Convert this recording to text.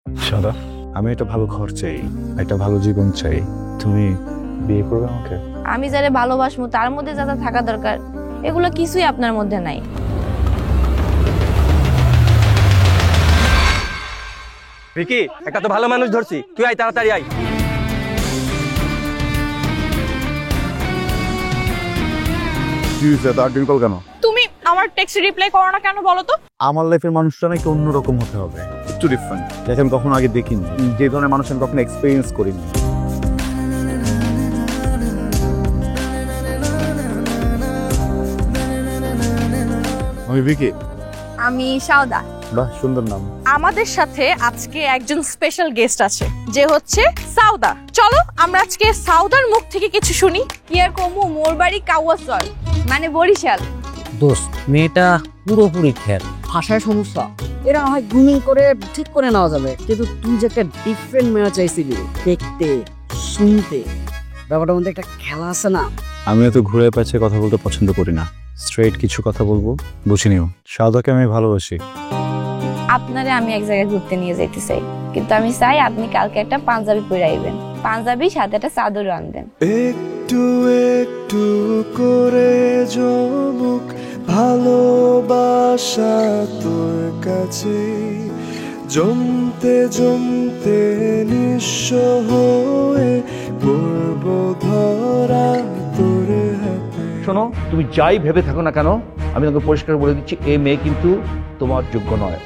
সাদা, আমি একটা ভালো ঘর চাই, একটা ভালো জীবন চাই। তুমি বিয়ে করবে আমাকে? আমি যারে ভালোবাসবো তার মধ্যে যা যা থাকা দরকার এগুলো কিছুই আপনার মধ্যে নাই। ভিকি, একটা তো ভালো মানুষ ধরছি, তুই আয় তাড়াতাড়ি আয়। কি হয়েছে, এত আর্টিকেল কেন? তুমি আমার টেক্সট রিপ্লাই করো না কেন বলো তো? আমার লাইফের মানুষটা নাকি অন্যরকম হতে হবে, একটু ডিফারেন্ট, যাকে আমি কখনো আগে দেখিনি, যে ধরনের মানুষ আমি কখনো এক্সপিরিয়েন্স করিনি। আমি বিকি। আমি সাউদা। বাহ, সুন্দর নাম। আমাদের সাথে আজকে একজন স্পেশাল গেস্ট আছে, যে হচ্ছে সাউদা। চলো আমরা আজকে সাউদার মুখ থেকে কিছু শুনি। কি আর কমু, মোর বাড়ি কাওয়াচর মানে বরিশাল। দোস্ত, মেয়েটা পুরোপুরি খেয়াল। ভাষায় সমস্যা, এরা হয় গ্রুমিং করে ঠিক করে নেওয়া যাবে, কিন্তু তুই যে একটা ডিফারেন্ট মেয়ে চাইছিলি, দেখতে শুনতে, ব্যাপারটার মধ্যে একটা খেলা আছে না। আমি এত ঘুরে পেঁচে কথা বলতে পছন্দ করি না, স্ট্রেট কিছু কথা বলবো, বুঝে নিও। সাদাকে আমি ভালোবাসি। আপনারে আমি এক জায়গায় ঘুরতে নিয়ে যাইতে চাই, কিন্তু আমি চাই আপনি কালকে একটা পাঞ্জাবি পরে আইবেন, পাঞ্জাবি সাথে একটা চাদরও আনবেন। একটু একটু করে জমুক ভালোবাসা তোর কাছে, জমতে জমতে নিঃস্ব হয়ে পড়ব ধরা তোর হাতে। শোনো, তুমি যাই ভেবে থাকো না কেন, আমি তোমাকে পরিষ্কার বলে দিচ্ছি, এই মেয়ে কিন্তু তোমার যোগ্য নয়।